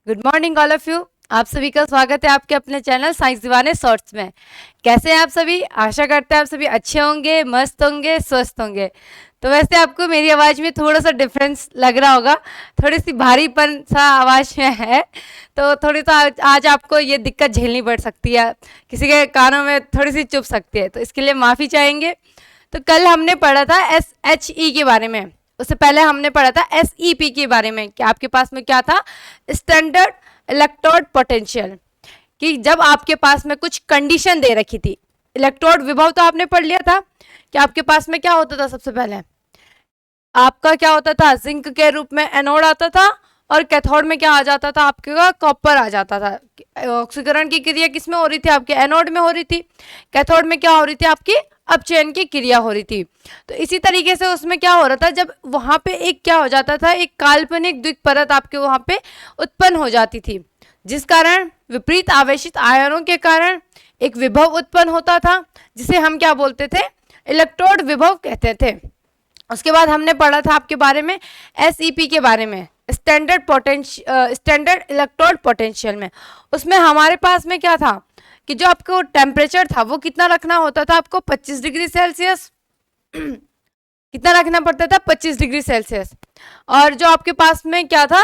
Good morning all of you. आप सभी का स्वागत है आपके अपने चैनल साइंस दीवाने शॉर्ट्स में। कैसे हैं आप सभी? आशा करते हैं आप सभी अच्छे होंगे, मस्त होंगे, स्वस्थ होंगे। तो वैसे आपको मेरी आवाज़ में थोड़ा सा डिफरेंस लग रहा होगा, थोड़ी सी भारीपन सा आवाज़ में है। तो थोड़ी सा आज आपको ये दिक्कत झेलनी पड़ सकती है, किसी के कानों में थोड़ी सी चुभ सकती है, तो इसके लिए माफ़ी चाहेंगे। तो कल हमने पढ़ा था SHE के बारे में, उससे पहले हमने पढ़ा था SEP के बारे में कि आपके पास में क्या था, स्टैंडर्ड इलेक्ट्रोड पोटेंशियल, कि जब आपके पास में कुछ कंडीशन दे रखी थी। इलेक्ट्रोड विभव तो आपने पढ़ लिया था कि आपके पास में क्या होता था। सबसे पहले आपका क्या होता था, जिंक के रूप में एनोड आता था और कैथोड में क्या आ जाता था, आपके कॉपर आ जाता था। ऑक्सीकरण की क्रिया किस में हो रही थी, आपके एनोड में हो रही थी। कैथोड में क्या हो रही थी, आपकी अपचयन की क्रिया हो रही थी। तो इसी तरीके से उसमें क्या हो रहा था, जब वहां पे एक क्या हो जाता था, एक काल्पनिक द्विपरत आपके वहां पे उत्पन्न हो जाती थी, जिस कारण विपरीत आवेशित आयनों के कारण एक विभव उत्पन्न होता था, जिसे हम क्या बोलते थे, इलेक्ट्रोड विभव कहते थे। उसके बाद हमने पढ़ा था आपके बारे में SEP के बारे में, स्टैंडर्ड इलेक्ट्रोड पोटेंशियल में। उसमें हमारे पास में क्या था कि जो आपको टेम्परेचर था वो कितना रखना होता था, आपको 25 डिग्री सेल्सियस कितना रखना पड़ता था, 25 डिग्री सेल्सियस। और जो आपके पास में क्या था,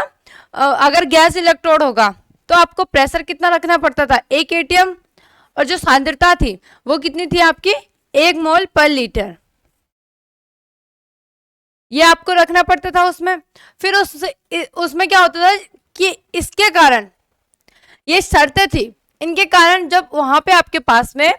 अगर गैस इलेक्ट्रोड होगा तो आपको प्रेशर कितना रखना पड़ता था, 1 atm। और जो सांद्रता थी वो कितनी थी आपकी, 1 मोल पर लीटर, ये आपको रखना पड़ता था उसमें। फिर उसमें क्या होता था कि इसके कारण, ये शर्तें थी, इनके कारण जब वहां पे आपके पास में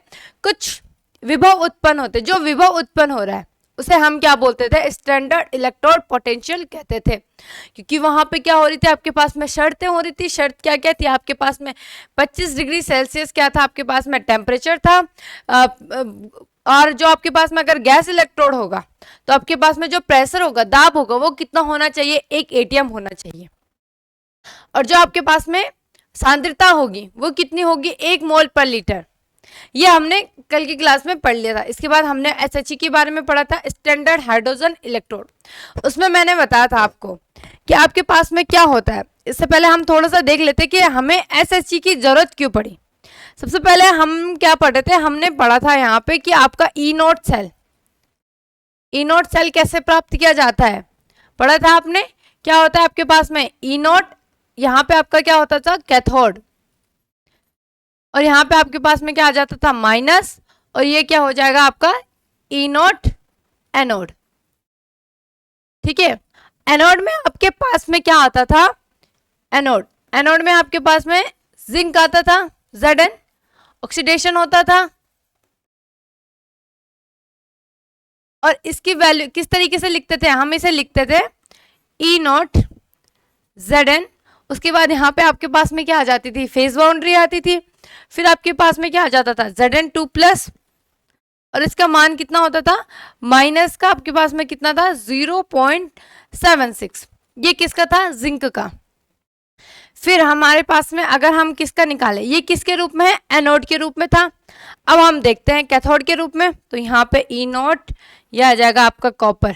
कुछ विभव उत्पन्न होते, जो विभव उत्पन्न हो रहा है उसे हम क्या बोलते थे, स्टैंडर्ड इलेक्ट्रोड पोटेंशियल कहते थे। क्योंकि वहां पे क्या हो रही थी, आपके पास में शर्तें हो रही थी। शर्त क्या क्या थी, आपके पास में 25 डिग्री सेल्सियस क्या था, आपके पास में टेम्परेचर था। और जो आपके पास में अगर गैस इलेक्ट्रोड होगा तो आपके पास में जो प्रेशर होगा, दाब होगा, वो कितना होना चाहिए, 1 atm होना चाहिए। और जो आपके पास में सांद्रता होगी वो कितनी होगी, 1 मोल पर लीटर। ये हमने कल की क्लास में पढ़ लिया था। इसके बाद हमने SHE के बारे में पढ़ा था, स्टैंडर्ड हाइड्रोजन इलेक्ट्रोड। उसमें मैंने बताया था आपको कि आपके पास में क्या होता है। इससे पहले हम थोड़ा सा देख लेते कि हमें SHE की जरूरत क्यों पड़ी। सबसे पहले हम क्या पढ़े थे, हमने पढ़ा था यहाँ पे कि आपका ई नोट सेल कैसे प्राप्त किया जाता है, पढ़ा था आपने। क्या होता है आपके पास में ई नोट, यहाँ पे आपका क्या होता था, कैथोड, और यहाँ पे आपके पास में क्या आ जाता था, माइनस, और ये क्या हो जाएगा आपका ई नोट एनोड। ठीक है, एनोड में आपके पास में क्या आता था, एनोड में आपके पास में जिंक आता था, Zn, ऑक्सीडेशन होता था। और इसकी वैल्यू किस तरीके से लिखते थे, हम इसे लिखते थे ई नॉट Zn। उसके बाद यहाँ पे आपके पास में क्या आ जाती थी, फेज बाउंड्री आती थी। फिर आपके पास में क्या आ जाता था, Zn2+, और इसका मान कितना होता था, माइनस का आपके पास में कितना था, 0.76। ये किसका था, जिंक का। फिर हमारे पास में अगर हम किसका निकालें, ये किसके रूप में है, एनोड के रूप में था। अब हम देखते हैं कैथोड के रूप में, तो यहाँ पे ई नॉट, यह आ जाएगा आपका कॉपर।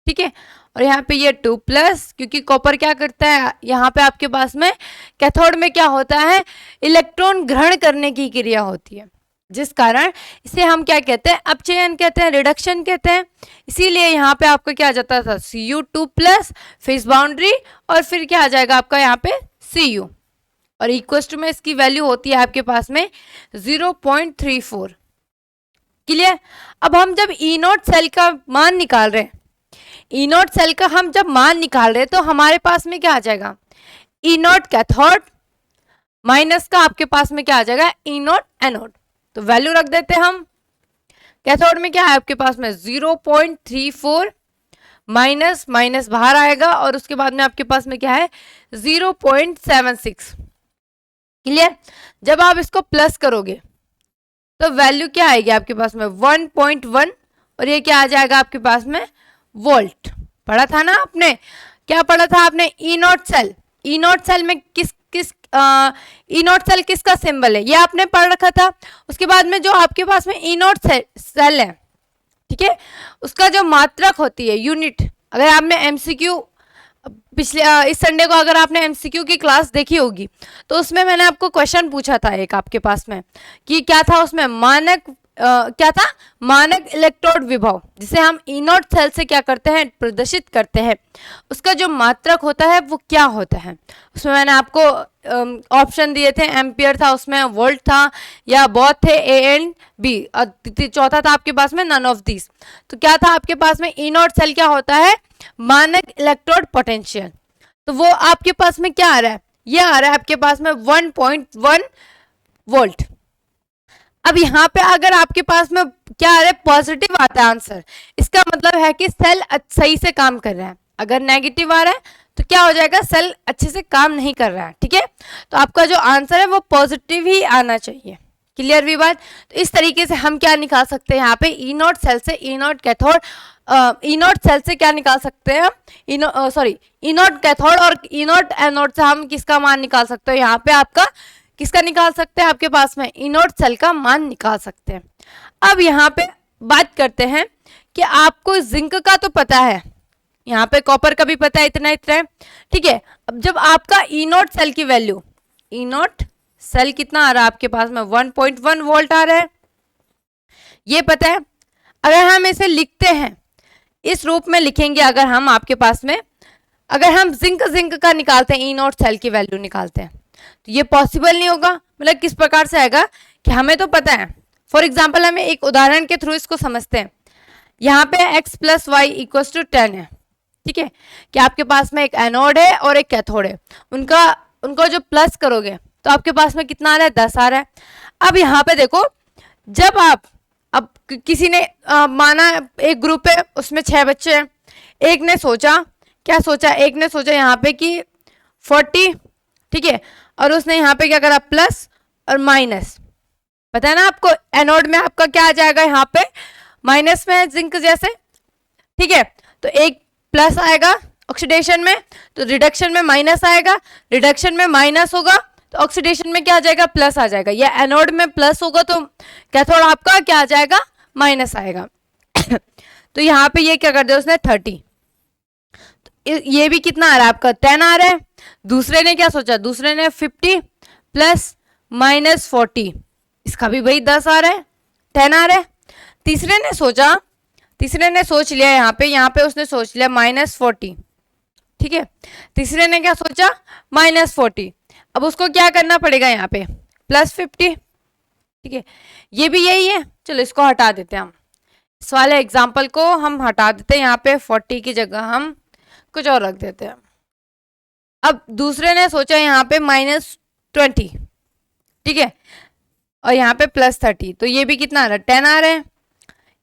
ठीक है, और यहाँ पे ये 2+, क्योंकि कॉपर क्या करता है, यहाँ पे आपके पास में कैथोड में क्या होता है, इलेक्ट्रॉन ग्रहण करने की क्रिया होती है, जिस कारण इसे हम क्या कहते हैं, अपचयन कहते हैं, रिडक्शन कहते हैं। इसीलिए यहाँ पे आपका क्या आ जाता था, Cu2+, फेस बाउंड्री, और फिर क्या आ जाएगा आपका यहाँ पे Cu, और इक्वल में इसकी वैल्यू होती है आपके पास में 0.34। क्लियर। अब हम जब ई नॉट सेल का मान निकाल रहे हैं, ई नॉट सेल का हम जब मान निकाल रहे हैं, तो हमारे पास में क्या आ जाएगा, ई नॉट कैथोड, माइनस का आपके पास में क्या आ जाएगा, ई नॉट एनोड। तो वैल्यू रख देते हैं हम। कैथोड में क्या है आपके पास में 0.34, माइनस माइनस बाहर आएगा, और उसके बाद में आपके पास में क्या है 0.76। क्लियर। जब आप इसको प्लस करोगे तो वैल्यू क्या आएगी आपके पास में 1.1, और ये क्या आ जाएगा आपके पास में, वोल्ट। पढ़ा था ना आपने, क्या पढ़ा था आपने, E nought cell. E nought cell में ई नॉट सेल किसका सिंबल है, ये आपने पढ़ रखा था। उसके बाद में जो आपके पास में ई नॉट सेल है, ठीक है, उसका जो मात्रक होती है, यूनिट, अगर आपने MCQ पिछले इस संडे को अगर आपने एमसीक्यू की क्लास देखी होगी तो उसमें मैंने आपको क्वेश्चन पूछा था एक आपके पास में कि क्या था उसमें क्या था मानक इलेक्ट्रोड विभव, जिसे हम ई नॉट सेल से क्या करते हैं प्रदर्शित करते हैं, उसका जो मात्रक होता है वो क्या होता है। उसमें मैंने आपको ऑप्शन दिए थे, एम्पियर था, उसमें वोल्ट था, या बोथ थे ए एंड बी, चौथा था आपके पास में नन ऑफ दिस। तो क्या था आपके पास में ई नॉट सेल क्या होता है मानक इलेक्ट्रोड पोटेंशियल। तो वो आपके पास में क्या आ रहा है, ये आ रहा है आपके पास में 1.1 वोल्ट। अब यहाँ पे अगर आपके पास में क्या आ रहा है पॉजिटिव आता है आंसर, इसका मतलब है कि सेल सही से काम कर रहा है। अगर नेगेटिव आ रहा है तो क्या हो जाएगा, सेल अच्छे से काम नहीं कर रहा है। ठीक है, तो आपका जो आंसर है वो पॉजिटिव ही आना चाहिए। क्लियर भी बात। तो इस तरीके से हम क्या निकाल सकते हैं यहाँ पे ई नॉट सेल से E nought cathode, E nought cell से क्या निकाल सकते हैं, ई नॉट कैथोड और ई नॉट एनोड से हम किसका मान निकाल सकते हैं, यहाँ पे आपका किसका निकाल सकते हैं, आपके पास में ई नॉट सेल का मान निकाल सकते हैं। अब यहाँ पे बात करते हैं कि आपको जिंक का तो पता है, यहाँ पे कॉपर का भी पता है, इतना इतना है। ठीक है, अब जब आपका ई नॉट सेल की वैल्यू, ई नॉट सेल कितना आ रहा है आपके पास में 1.1 वोल्ट आ रहा है, ये पता है। अगर हम इसे लिखते हैं इस रूप में लिखेंगे, अगर हम आपके पास में अगर हम जिंक का निकालते हैं, ई नॉट सेल की वैल्यू निकालते हैं, तो ये पॉसिबल नहीं होगा। मतलब किस प्रकार से आएगा कि हमें तो पता है, फॉर एग्जाम्पल हमें एक उदाहरण के थ्रू इसको समझते हैं। यहाँ पे x plus y equal to 10 है। ठीक है, कि आपके पास में एक एनोड है और एक कैथोड है, उनको जो प्लस करोगे तो आपके पास में कितना आ रहा है 10 आ रहा है। अब यहाँ पे देखो, जब अब किसी ने माना एक ग्रुप है उसमें 6 बच्चे हैं, एक ने सोचा क्या सोचा, एक ने सोचा यहाँ पे कि 40, ठीक है, और उसने यहाँ पे क्या करा प्लस और माइनस। पता है ना आपको एनोड में आपका क्या आ जाएगा, यहाँ पे माइनस में है जिंक जैसे। ठीक है, तो एक प्लस आएगा ऑक्सीडेशन में, तो रिडक्शन में माइनस आएगा, रिडक्शन में माइनस होगा तो ऑक्सीडेशन में क्या आ जाएगा प्लस आ जाएगा, या एनोड में प्लस होगा तो कैथोड आपका क्या आ जाएगा माइनस आएगा। तो यहाँ पे ये क्या कर दिया उसने 30, तो ये भी कितना आ रहा है आपका 10 आ रहा है। दूसरे ने क्या सोचा, दूसरे ने 50 प्लस माइनस 40, इसका भी भाई 10 आ रहा है, 10 आ रहा है। तीसरे ने सोच लिया यहाँ पे उसने सोच लिया -40। ठीक है, तीसरे ने क्या सोचा -40, अब उसको क्या करना पड़ेगा यहाँ पे +50। ठीक है, ये भी यही है, चलो इसको हटा देते हैं हम, इस वाले एग्जाम्पल को हम हटा देते हैं, यहाँ पे 40 की जगह हम कुछ और रख देते हैं। अब दूसरे ने सोचा यहाँ पे -20, ठीक है, और यहाँ पे +30, तो ये भी कितना आ रहा है 10 आ रहा है।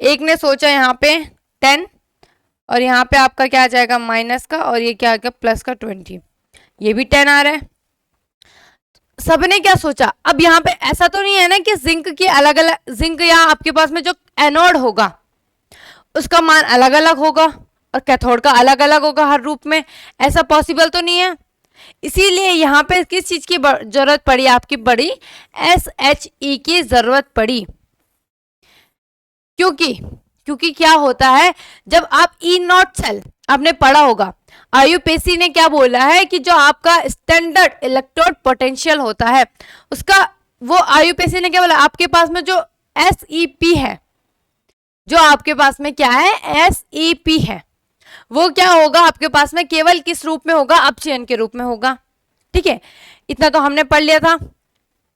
एक ने सोचा यहाँ पे 10 और यहाँ पे आपका क्या आ जाएगा माइनस का, और ये क्या आ गया प्लस का 20, ये भी 10 आ रहा है। सबने क्या सोचा, अब यहाँ पे ऐसा तो नहीं है ना कि जिंक की अलग अलग, जिंक या आपके पास में जो एनोड होगा उसका मान अलग अलग होगा और कैथोड का अलग अलग होगा हर रूप में, ऐसा पॉसिबल तो नहीं है। इसीलिए यहाँ पे किस चीज की जरूरत पड़ी, आपकी बड़ी SHE की जरूरत पड़ी। क्योंकि क्या होता है, जब आप ई नॉट सेल आपने पढ़ा होगा, आयुपेसी ने क्या बोला है कि जो आपका स्टैंडर्ड इलेक्ट्रोड पोटेंशियल होता है उसका, वो आयुपेसी ने क्या बोला, आपके पास में जो SEP है, जो आपके पास में क्या है SEP है, वो क्या होगा आपके पास में केवल किस रूप में होगा, अपचयन के रूप में होगा। ठीक है, इतना तो हमने पढ़ लिया था,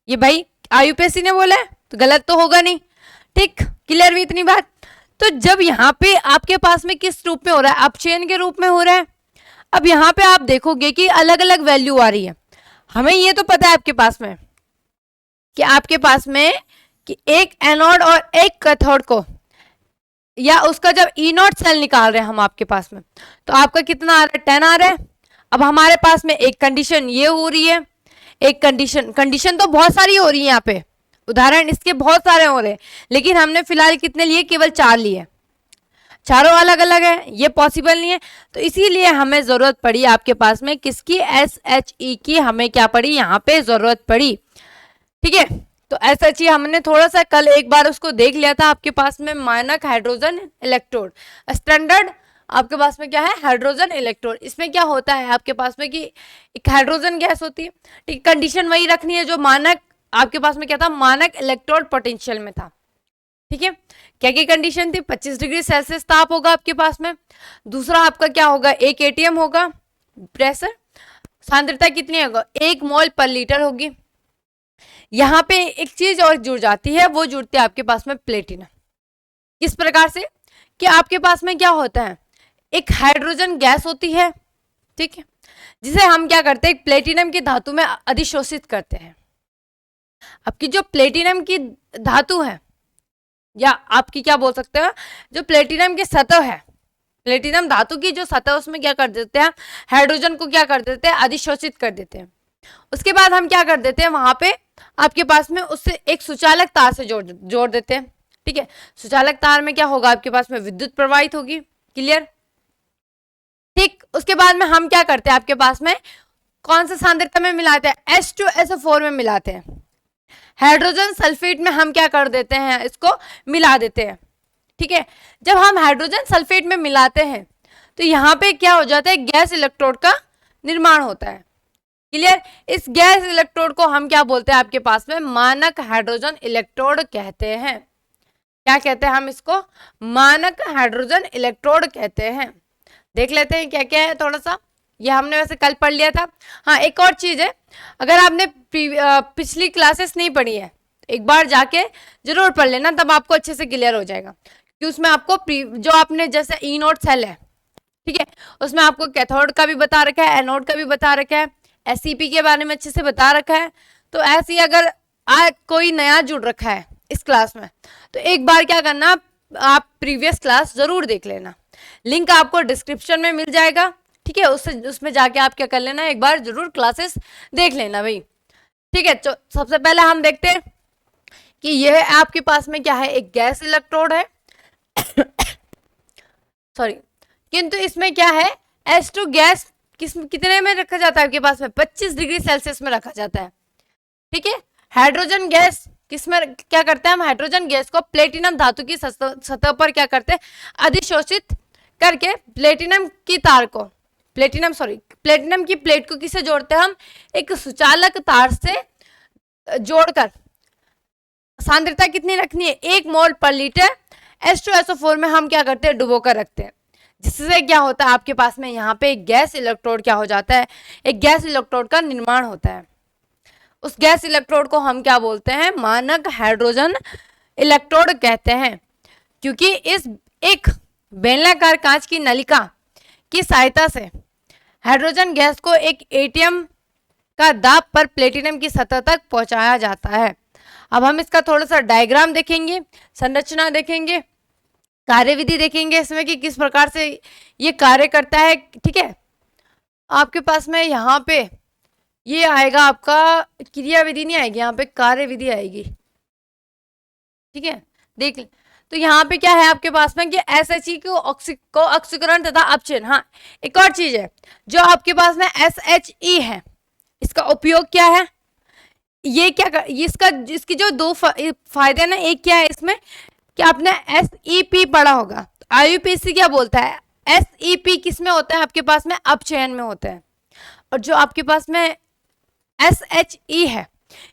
ये भाई आयुपेसी ने बोला है तो गलत तो होगा नहीं। ठीक, क्लियर हुई इतनी बात। तो जब यहाँ पे आपके पास में किस रूप में हो रहा है, अपचयन के रूप में हो रहा है। अब यहाँ पे आप देखोगे कि अलग अलग वैल्यू आ रही है। हमें ये तो पता है आपके पास में कि आपके पास में कि एक एनोड और एक कैथोड को, या उसका जब ई नॉट सेल निकाल रहे हैं हम आपके पास में, तो आपका कितना आ रहा है 10 आ रहा है। अब हमारे पास में एक कंडीशन ये हो रही है, एक कंडीशन तो बहुत सारी हो रही है, यहाँ पे उदाहरण इसके बहुत सारे हो रहे हैं, लेकिन हमने फिलहाल कितने लिए, केवल 4 लिए, चारों अलग अलग है, ये पॉसिबल नहीं है। तो इसीलिए हमें जरूरत पड़ी आपके पास में किसकी, SHE की हमें क्या पड़ी, यहाँ पे जरूरत पड़ी। ठीक है, तो SHE हमने थोड़ा सा कल एक बार उसको देख लिया था, आपके पास में मानक हाइड्रोजन इलेक्ट्रोड, स्टैंडर्ड आपके पास में क्या है, हाइड्रोजन इलेक्ट्रोड। इसमें क्या होता है आपके पास में कि एक हाइड्रोजन गैस होती है, ठीक, कंडीशन वही रखनी है जो मानक आपके पास में क्या था, मानक इलेक्ट्रोड पोटेंशियल में था, ठीक है। क्या क्या कंडीशन थी, 25 डिग्री सेल्सियस ताप होगा आपके पास में, दूसरा आपका क्या होगा, 1 एटीएम होगा, प्रेशर, सांद्रता कितनी होगा, 1 मोल पर लीटर होगी। यहाँ पे एक चीज और जुड़ जाती है, वो जुड़ती है आपके पास में प्लेटिनम। किस प्रकार से, कि आपके पास में क्या होता है, एक हाइड्रोजन गैस होती है, ठीक है, जिसे हम क्या करते हैं, प्लेटिनम की धातु में अधिशोषित करते हैं। आपकी जो प्लेटिनम की धातु है, या आपकी क्या बोल सकते हैं, जो प्लेटिनम की सतह है, प्लेटिनम धातु की जो सतह, उसमें क्या कर देते हैं, हाइड्रोजन को क्या कर देते हैं, अधिशोषित कर देते हैं। उसके बाद हम क्या कर देते हैं, वहां पे आपके पास में उससे एक सुचालक तार से जोड़ देते हैं, ठीक है। सुचालक तार में क्या होगा, आपके पास में विद्युत प्रवाहित होगी, क्लियर, ठीक। उसके बाद में हम क्या करते हैं, आपके पास में कौन सा सांद्रता में मिलाते हैं, H2SO4 में मिलाते हैं। हाइड्रोजन सल्फेट में हम क्या कर देते हैं, इसको मिला देते हैं, ठीक है। जब हम हाइड्रोजन सल्फेट में मिलाते हैं तो यहाँ पे क्या हो जाता है, गैस इलेक्ट्रोड का निर्माण होता है, क्लियर। इस गैस इलेक्ट्रोड को हम क्या बोलते हैं, आपके पास में मानक हाइड्रोजन इलेक्ट्रोड कहते हैं। क्या कहते हैं हम इसको, मानक हाइड्रोजन इलेक्ट्रोड कहते हैं। देख लेते हैं क्या क्या है थोड़ा सा, ये हमने वैसे कल पढ़ लिया था। हाँ, एक और चीज है, अगर आपने पिछली क्लासेस नहीं पढ़ी है, एक बार जाके जरूर पढ़ लेना, तब आपको अच्छे से क्लियर हो जाएगा, कि उसमें आपको जो आपने जैसे ई नोट सेल है, ठीक है, उसमें आपको कैथोड का भी बता रखा है, एनोड का भी बता रखा है, एससीपी के बारे में अच्छे से बता रखा है। तो ऐसे ही अगर आज कोई नया जुड़ रखा है इस क्लास में, तो एक बार क्या करना, आप प्रीवियस क्लास जरूर देख लेना, लिंक आपको डिस्क्रिप्शन में मिल जाएगा, ठीक है, उसमें जाके आप क्या कर लेना, एक बार जरूर क्लासेस देख लेना भाई, ठीक है। तो सबसे पहले हम देखते हैं कि यह आपके पास में क्या है, एक गैस इलेक्ट्रोड है सॉरी, किंतु इसमें क्या है, H2 गैस कितने में रखा जाता है, आपके पास में 25 डिग्री सेल्सियस में रखा जाता है, ठीक है। हाइड्रोजन गैस किसमें क्या करते हैं हम, हाइड्रोजन गैस को प्लेटिनम धातु की सतह पर क्या करते हैं, अधिशोषित करके प्लेटिनम की तार को, प्लेटिनम की प्लेट को किससे जोड़ते हैं हम, एक सुचालक तार से जोड़कर, सांद्रता कितनी रखनी है, 1 मोल पर लीटर H2SO4 में हम क्या करते हैं, डुबो कर रखते हैं, जिससे क्या होता है, आपके पास में यहाँ पे एक गैस इलेक्ट्रोड क्या हो जाता है, एक गैस इलेक्ट्रोड का निर्माण होता है। उस गैस इलेक्ट्रोड को हम क्या बोलते हैं, मानक हाइड्रोजन इलेक्ट्रोड कहते हैं, क्योंकि इस एक बेलनाकार कांच की नलिका की सहायता से हाइड्रोजन गैस को एक एटीएम का दाब पर प्लेटिनम की सतह तक पहुंचाया जाता है। अब हम इसका थोड़ा सा डायग्राम देखेंगे, संरचना देखेंगे, कार्यविधि देखेंगे इसमें कि किस प्रकार से ये कार्य करता है, ठीक है। आपके पास में यहाँ पे ये आएगा, आपका क्रियाविधि नहीं आएगी, यहाँ पे कार्यविधि आएगी, ठीक है, देख ले। तो यहाँ पे क्या है आपके पास में कि SHE को ऑक्सीकरण तथा अपचयन। हाँ, एक और चीज है, जो आपके पास में SHE है, इसका उपयोग क्या है, ये क्या कर, इसका इसकी जो दो फायदे ना, एक क्या है इसमें कि आपने SEP पढ़ा होगा, तो IUPAC क्या बोलता है, SEP किस में होता है, आपके पास में अपचयन में होता है, और जो आपके पास में SHE है,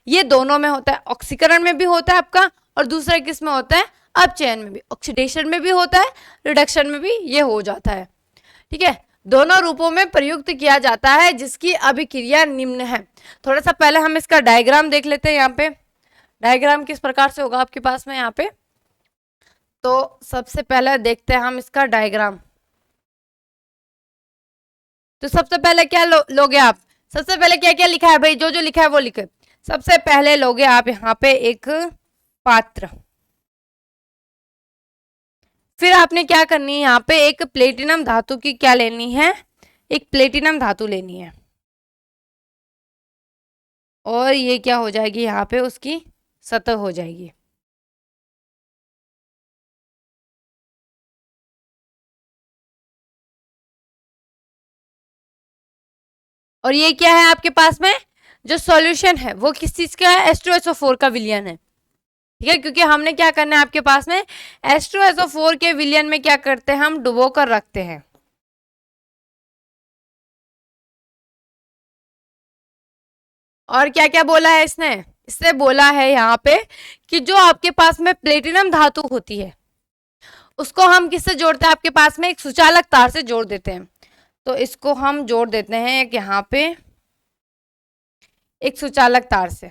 ये दोनों में होता है, ऑक्सीकरण में भी होता है आपका, और दूसरा किस में होता है, अपचयन में भी, ऑक्सीडेशन में भी होता है, रिडक्शन में भी ये हो जाता है, ठीक है। दोनों रूपों में प्रयुक्त किया जाता है, जिसकी अभिक्रिया निम्न है। थोड़ा सा पहले हम इसका डायग्राम देख लेते हैं। यहाँ पे डायग्राम किस प्रकार से होगा आपके पास में यहाँ पे, तो सबसे पहले देखते हैं हम इसका डायग्राम। तो सबसे पहले क्या लोगे आप, सबसे पहले क्या क्या लिखा है भाई, जो जो लिखा है वो लिखे। सबसे पहले लोगे आप यहाँ पे एक पात्र, फिर आपने क्या करनी है, यहाँ पे एक प्लेटिनम धातु की क्या लेनी है, एक प्लेटिनम धातु लेनी है, और ये क्या हो जाएगी, यहाँ पे उसकी सतह हो जाएगी। और ये क्या है आपके पास में, जो सॉल्यूशन है वो किस चीज का है, H2SO4 का विलयन है, ठीक है, क्योंकि हमने क्या करना है आपके पास में H2SO4 के विलयन में क्या करते हैं, हम डुबो कर रखते हैं। और क्या क्या बोला है इसने, इससे बोला है यहाँ पे कि जो आपके पास में प्लेटिनम धातु होती है उसको हम किससे जोड़ते हैं, आपके पास में एक सुचालक तार से जोड़ देते हैं। तो इसको हम जोड़ देते हैं एक यहाँ पे एक सुचालक तार से।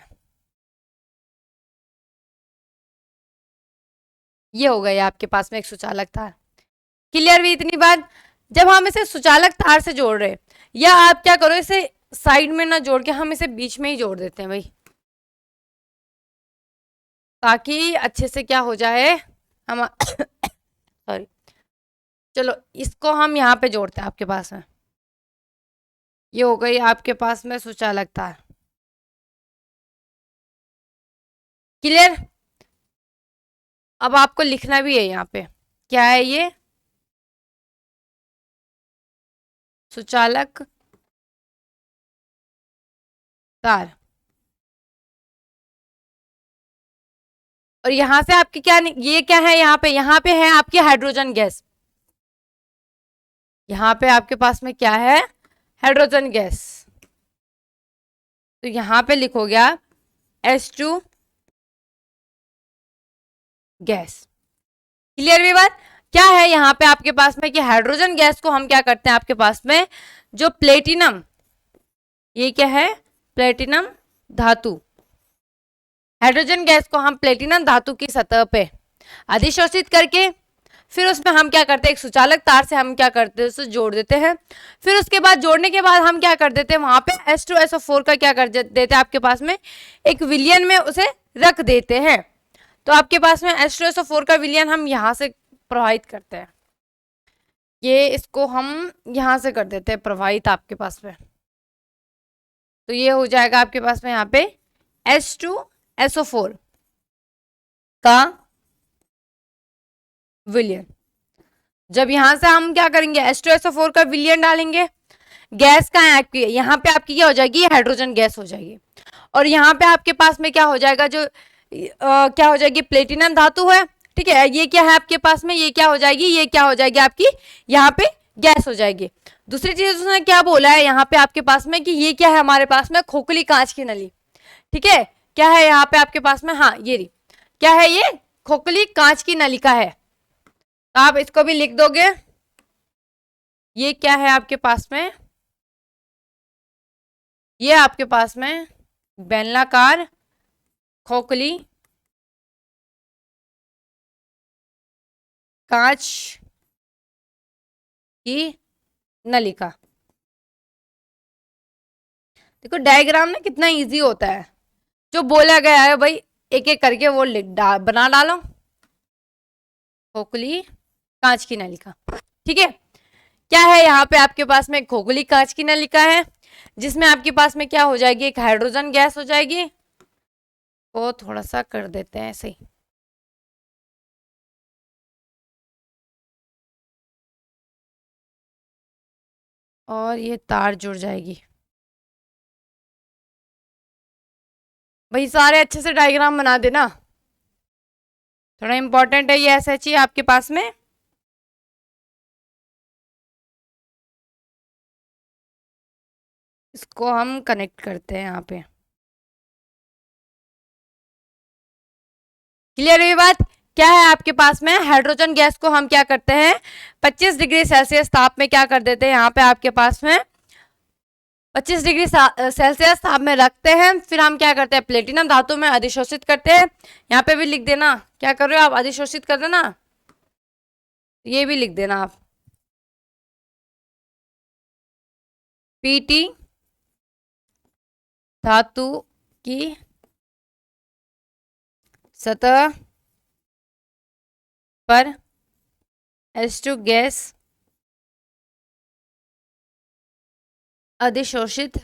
ये हो गया आपके पास में एक सुचालक तार। क्लियर हुई इतनी बात। जब हम इसे सुचालक तार से जोड़ रहे हैं, या आप क्या करो, इसे साइड में ना जोड़ के हम इसे बीच में ही जोड़ देते हैं भाई, ताकि अच्छे से क्या हो जाए हम सॉरी, चलो इसको हम यहाँ पे जोड़ते हैं आपके पास में। ये हो गई आपके पास में सुचालक तार। क्लियर। अब आपको लिखना भी है यहाँ पे, क्या है ये, सुचालक तार। और यहां से आपकी क्या, ये क्या है यहाँ पे है आपकी हाइड्रोजन गैस। यहाँ पे आपके पास में क्या है, हाइड्रोजन गैस। तो यहाँ पे लिखोगे आप H2 गैस। क्लियर भी बात। क्या है यहाँ पे आपके पास में कि हाइड्रोजन गैस को हम क्या करते हैं आपके पास में, जो प्लेटिनम, ये क्या है, प्लेटिनम धातु, हाइड्रोजन गैस को हम प्लेटिनम धातु की सतह पे अधिशोषित करके फिर उसमें हम क्या करते हैं, एक सुचालक तार से हम क्या करते हैं, उसे जोड़ देते हैं। फिर उसके बाद जोड़ने के बाद हम क्या कर देते हैं, वहां पे H2SO4 का क्या कर देते हैं आपके पास में, एक विलयन में उसे रख देते हैं। तो आपके पास में H2SO4 का विलयन हम यहां से प्रवाहित करते हैं, ये इसको हम यहां से कर देते हैं प्रवाहित आपके पास में। तो ये हो जाएगा आपके पास में यहाँ पे H2SO4 का विलयन। जब यहां से हम क्या करेंगे, H2SO4 का विलयन डालेंगे, गैस का है आपकी, यहाँ पे आपकी क्या हो जाएगी, हाइड्रोजन गैस हो जाएगी। और यहाँ पे आपके पास में क्या हो जाएगा, जो क्या हो जाएगी, प्लेटिनम धातु है। ठीक है, ये क्या है आपके पास में, ये क्या हो जाएगी, ये क्या हो जाएगी आपकी, यहाँ पे गैस हो जाएगी। दूसरी चीज उसने क्या बोला है यहाँ पे आपके पास में कि ये क्या है हमारे पास में, खोखली कांच की नली। ठीक है, क्या है यहाँ पे आपके पास में, हाँ ये रही, क्या है ये, खोखली कांच की नलिका है। तो आप इसको भी लिख दोगे, ये क्या है आपके पास में, ये आपके पास में बेलनाकार खोखली कांच की नलिका। देखो डायग्राम ना कितना इजी होता है, जो बोला गया है भाई एक एक करके वो बना डालो, खोखली कांच की नलिका। ठीक है, क्या है यहाँ पे आपके पास में खोखली कांच की नलिका है, जिसमें आपके पास में क्या हो जाएगी, एक हाइड्रोजन गैस हो जाएगी। वो थोड़ा सा कर देते हैं ऐसे ही, और ये तार जुड़ जाएगी। भाई सारे अच्छे से डायग्राम बना देना, थोड़ा इंपॉर्टेंट है ये SHE आपके पास में। इसको हम कनेक्ट करते हैं यहाँ पे। क्लियर हुई बात। क्या है आपके पास में, हाइड्रोजन गैस को हम क्या करते हैं 25 डिग्री सेल्सियस ताप में क्या कर देते हैं, यहाँ पे आपके पास में 25 डिग्री सेल्सियस ताप में रखते हैं। फिर हम क्या करते हैं, प्लेटिनम धातु में अधिशोषित करते हैं। यहाँ पे भी लिख देना, क्या कर रहे हो आप, अधिशोषित कर देना, ये भी लिख देना आप, पीटी धातु की सतह पर H2 गैस अधिशोषित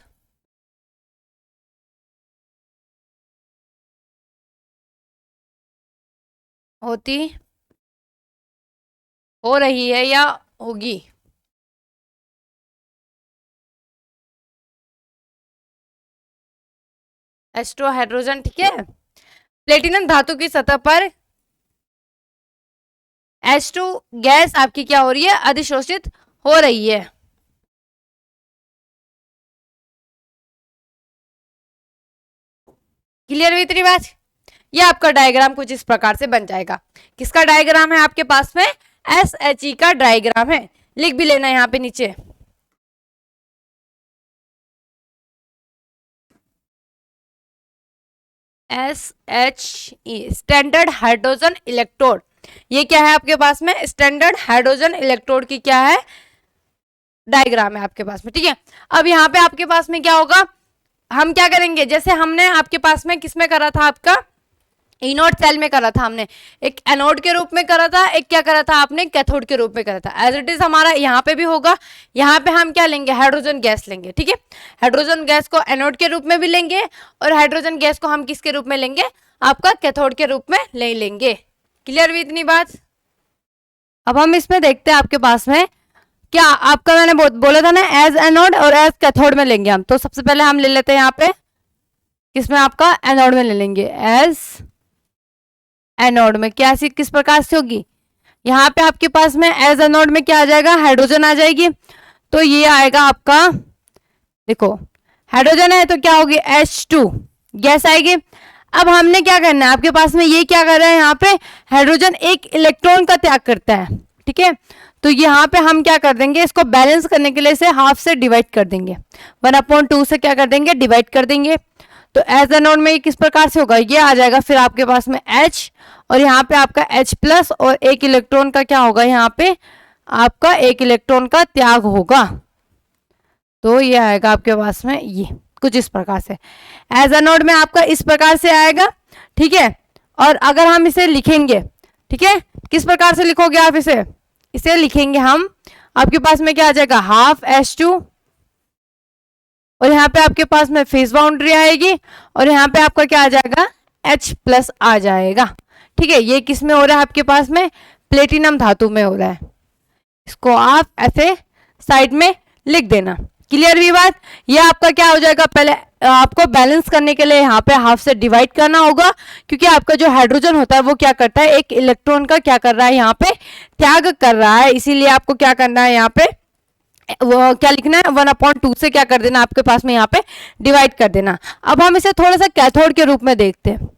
होती हो रही है या होगी। H2 हाइड्रोजन, ठीक है, प्लेटिनम धातु की सतह पर H2 गैस आपकी क्या हो रही है, अधिशोषित हो रही है। क्लियर हुई इतनी बात? ये आपका डायग्राम कुछ इस प्रकार से बन जाएगा। किसका डायग्राम है आपके पास में? SHE का डायग्राम है। लिख भी लेना यहाँ पे नीचे। SHE standard hydrogen electrode. ये क्या है आपके पास में? स्टैंडर्ड हाइड्रोजन इलेक्ट्रोड की क्या है, डायग्राम है आपके पास में। ठीक है, अब यहाँ पे आपके पास में क्या होगा, हम क्या करेंगे, जैसे हमने आपके पास में किस में करा था, आपका इनोड सेल में करा था हमने, एक एनोड के रूप में करा था, एक क्या करा था आपने, कैथोड के रूप में करा था। एज इट इज हमारा यहाँ पे भी होगा। यहाँ पे हम क्या लेंगे, हाइड्रोजन गैस लेंगे। ठीक है, हाइड्रोजन गैस को एनोड के रूप में भी लेंगे और हाइड्रोजन गैस को हम किसके रूप में लेंगे, आपका कैथोड के रूप में ले लेंगे। क्लियर हुई इतनी बात? अब हम इसमें देखते हैं आपके पास में क्या आपका, मैंने बोला था ना एज एनोड और एज कैथोड में लेंगे हम। तो सबसे पहले हम ले लेते हैं यहाँ पे किसमें, आपका एनोड में ले लेंगे। एज एनोड में क्या सी किस प्रकार से होगी, यहाँ पे आपके पास में एज एनोड में क्या आ जाएगा, हाइड्रोजन आ जाएगी। तो ये आएगा आपका, देखो हाइड्रोजन है तो क्या होगी, H2 गैस आएगी। अब हमने क्या करना है आपके पास में, ये क्या कर रहा है यहाँ पे, हाइड्रोजन एक इलेक्ट्रॉन का त्याग करता है। ठीक है, तो यहाँ पे हम क्या कर देंगे, इसको बैलेंस करने के लिए इसे हाफ से डिवाइड कर देंगे, 1/2 से क्या कर देंगे, डिवाइड कर देंगे। तो एज एनोड में किस प्रकार से होगा, ये आ जाएगा फिर आपके पास में H और यहाँ पे आपका H प्लस और एक इलेक्ट्रॉन का क्या होगा, यहाँ पे आपका एक इलेक्ट्रॉन का त्याग होगा। तो ये आएगा आपके पास में ये कुछ इस प्रकार से, एज एनोड में आपका इस प्रकार से आएगा। ठीक है, और अगर हम इसे लिखेंगे, ठीक है, किस प्रकार से लिखोगे आप इसे लिखेंगे हम, आपके पास में क्या आ जाएगा, हाफ H2 और यहाँ पे आपके पास में फेस बाउंड्री आएगी और यहाँ पे आपका क्या आ जाएगा, H प्लस आ जाएगा। ठीक है, ये किस में हो रहा है आपके पास में, प्लेटिनम धातु में हो रहा है। इसको आप ऐसे साइड में लिख देना। क्लियर हुई बात? ये आपका क्या हो जाएगा, पहले आपको बैलेंस करने के लिए यहाँ पे हाफ से डिवाइड करना होगा, क्योंकि आपका जो हाइड्रोजन होता है वो क्या करता है, एक इलेक्ट्रॉन का क्या कर रहा है, यहाँ पे त्याग कर रहा है। इसीलिए आपको क्या करना है, यहाँ पे वो क्या लिखना है, 1/2 से क्या कर देना, आपके पास में यहाँ पे डिवाइड कर देना। अब हम इसे थोड़ा सा कैथोड के रूप में देखते हैं।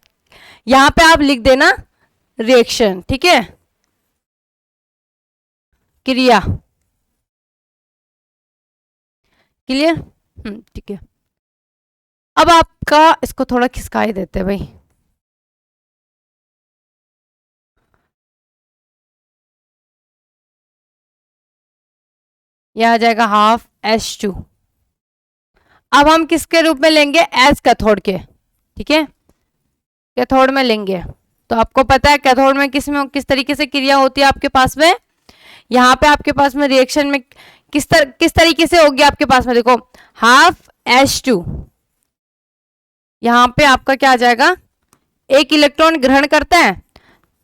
यहाँ पे आप लिख देना रिएक्शन, ठीक है, क्रिया। क्लियर? ठीक है, अब आपका इसको थोड़ा खिसका ही देते हैं भाई। यह आ जाएगा हाफ H2। अब हम किसके रूप में लेंगे, एज कैथोड के। ठीक है, कैथोड में लेंगे। तो आपको पता है कैथोड में किस तरीके से क्रिया होती है आपके पास में, यहाँ पे आपके पास में रिएक्शन में किस तरीके से होगी आपके पास में, देखो हाफ H2, यहाँ पे आपका क्या आ जाएगा, एक इलेक्ट्रॉन ग्रहण करता है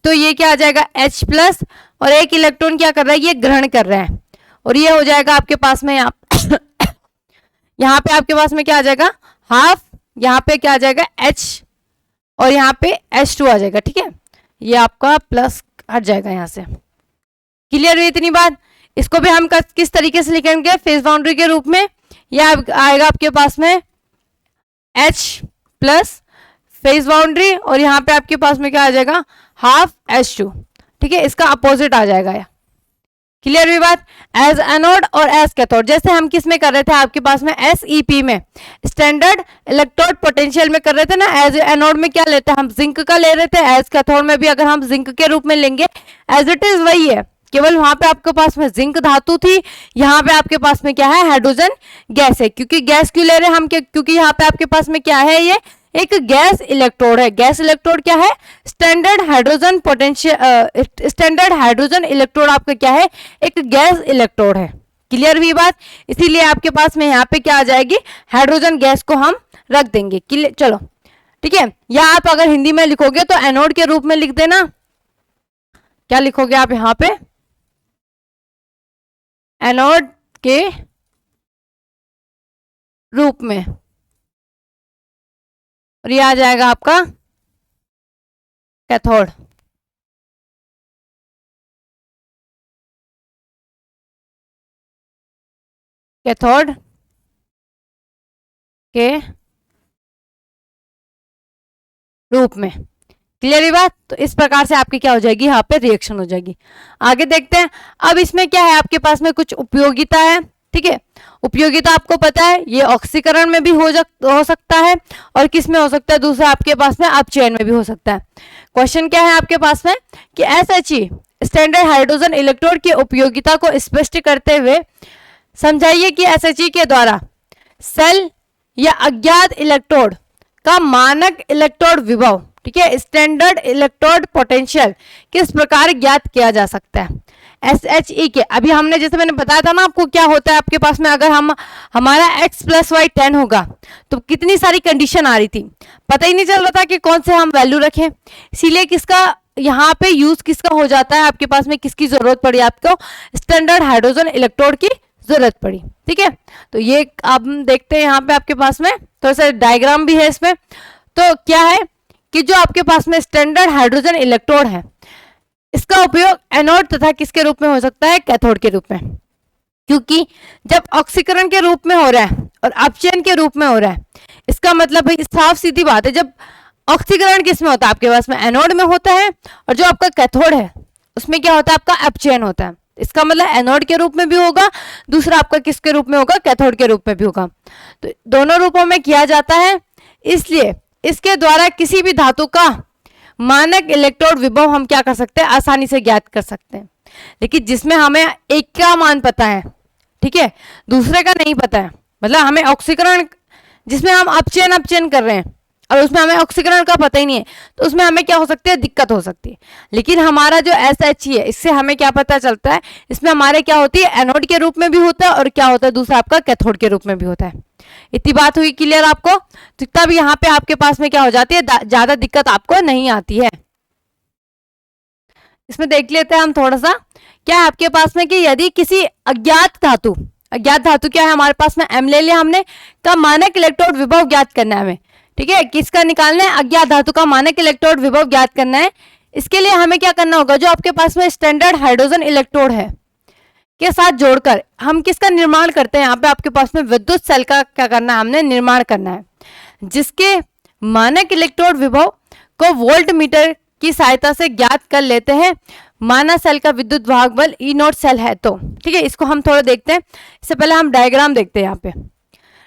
तो ये क्या आ जाएगा H प्लस, और एक इलेक्ट्रॉन क्या कर रहा है, ये ग्रहण कर रहा है, और ये हो जाएगा आपके पास में यहाँ पे आपके पास में क्या आ जाएगा, हाफ, यहाँ पे क्या आ जाएगा H और यहाँ पे H2 आ जाएगा। ठीक है, ये आपका प्लस हट जाएगा यहाँ से। क्लियर हुई इतनी बात? इसको भी हम किस तरीके से लिखेंगे, फेस बाउंड्री के रूप में। यह आएगा आपके पास में H प्लस फेस बाउंड्री और यहाँ पे आपके पास में क्या आ जाएगा, हाफ H2। ठीक है, इसका अपोजिट आ जाएगा यह। क्लियर हुई बात? एज एनोड और एज कैथोड, जैसे हम किस में कर रहे थे आपके पास में, SEP में, स्टैंडर्ड इलेक्ट्रोड पोटेंशियल में कर रहे थे ना। एज एनोड में क्या लेते हैं हम, जिंक का ले रहे थे। एज कैथोड में भी अगर हम जिंक के रूप में लेंगे, एज इट इज वही है, केवल वहां पे आपके पास में जिंक धातु थी, यहाँ पे आपके पास में क्या है, हाइड्रोजन गैस है। क्योंकि गैस क्यों ले रहे हैं हम, क्योंकि यहाँ पे आपके पास में क्या है, ये एक गैस इलेक्ट्रोड है। गैस इलेक्ट्रोड क्या है, standard hydrogen potential, standard hydrogen electrode आपका क्या है, एक गैस इलेक्ट्रोड है। क्लियर हुई बात? इसीलिए आपके पास में यहाँ पे क्या आ जाएगी, हाइड्रोजन गैस को हम रख देंगे। क्लियर? चलो ठीक है, या आप अगर हिंदी में लिखोगे तो एनोड के रूप में लिख देना। क्या लिखोगे आप यहाँ पे, एनोड के रूप में, और ये आ जाएगा आपका कैथोड। कैथोड के रूप में। क्लियर ये बात? तो इस प्रकार से आपकी क्या हो जाएगी, यहाँ पे रिएक्शन हो जाएगी। आगे देखते हैं। अब इसमें क्या है, आपके पास में कुछ उपयोगिता है। ठीक है, उपयोगिता आपको पता है, ये ऑक्सीकरण में भी हो सकता है और किस में हो सकता है, दूसरा आपके पास में अपचयन में भी हो सकता है। क्वेश्चन क्या है आपके पास में कि SHE स्टैंडर्ड हाइड्रोजन इलेक्ट्रोड की उपयोगिता को स्पष्ट करते हुए समझाइए कि SHE के द्वारा सेल या अज्ञात इलेक्ट्रोड का मानक इलेक्ट्रोड विभव, ठीक है, स्टैंडर्ड इलेक्ट्रोड पोटेंशियल किस प्रकार ज्ञात किया जा सकता है। SHE के अभी हमने जैसे मैंने बताया था ना आपको, क्या होता है आपके पास में, अगर हम हमारा x + y 10 होगा तो कितनी सारी कंडीशन आ रही थी, पता ही नहीं चल रहा था कि कौन से हम वैल्यू रखें। इसीलिए किसका यहाँ पे यूज किसका हो जाता है, आपके पास में किसकी जरूरत पड़ी, आपको स्टैंडर्ड हाइड्रोजन इलेक्ट्रोड की जरूरत पड़ी। ठीक है, तो ये अब देखते हैं यहाँ पे आपके पास में थोड़ा सा डायग्राम भी है इसमें। तो क्या है कि जो आपके पास में स्टैंडर्ड हाइड्रोजन इलेक्ट्रोड है, इसका उपयोग एनोड तथा किसके रूप में हो सकता है, कैथोड के रूप में। क्योंकि जब ऑक्सीकरण के रूप में हो रहा है और अपचयन के रूप में हो रहा है, इसका मतलब भाई साफ सीधी बात है, जब ऑक्सीकरण किस में होता है, आपके पास में एनोड में होता है, और जो आपका कैथोड है उसमें क्या होता है, आपका अपचयन होता है। इसका मतलब एनोड के रूप में भी होगा, दूसरा आपका किसके रूप में होगा, कैथोड के रूप में भी होगा। तो दोनों रूपों में किया जाता है, इसलिए इसके द्वारा किसी भी धातु का मानक इलेक्ट्रोड विभव हम क्या कर सकते हैं, आसानी से ज्ञात कर सकते हैं। लेकिन जिसमें हमें एक का मान पता है, ठीक है, दूसरे का नहीं पता है, मतलब हमें ऑक्सीकरण जिसमें हम अपचयन कर रहे हैं और उसमें हमें ऑक्सीकरण का पता ही नहीं है, तो उसमें हमें क्या हो सकती है, दिक्कत हो सकती है। लेकिन हमारा जो SHE है, इससे हमें क्या पता चलता है, इसमें हमारे क्या होती है, एनोड के रूप में भी होता है और क्या होता है, दूसरा आपका कैथोड के रूप में भी होता है। इतनी बात हुई क्लियर आपको? तो तब यहाँ पे आपके पास में क्या हो जाती है, ज्यादा दिक्कत आपको नहीं आती है। इसमें देख लेते हैं हम थोड़ा सा, क्या है आपके पास में कि यदि किसी अज्ञात धातु क्या है हमारे पास में, M ले लिया हमने, का मानक इलेक्ट्रोड विभव ज्ञात करना है हमें। ठीक है, किसका निकालना है, अज्ञात धातु का मानक इलेक्ट्रोड विभव ज्ञात करना है। इसके लिए हमें क्या करना होगा, जो आपके पास में स्टैंडर्ड हाइड्रोजन इलेक्ट्रोड है के साथ जोड़कर हम किसका निर्माण करते हैं, यहाँ पे आपके पास में विद्युत सेल का क्या करना है, हमने निर्माण करना है, जिसके मानक इलेक्ट्रोड विभव को वोल्ट मीटर की सहायता से ज्ञात कर लेते हैं। माना सेल का विद्युत वाहक बल E0 सेल है तो। ठीक है, इसको हम थोड़ा देखते हैं। इससे पहले हम डायग्राम देखते हैं। यहाँ पे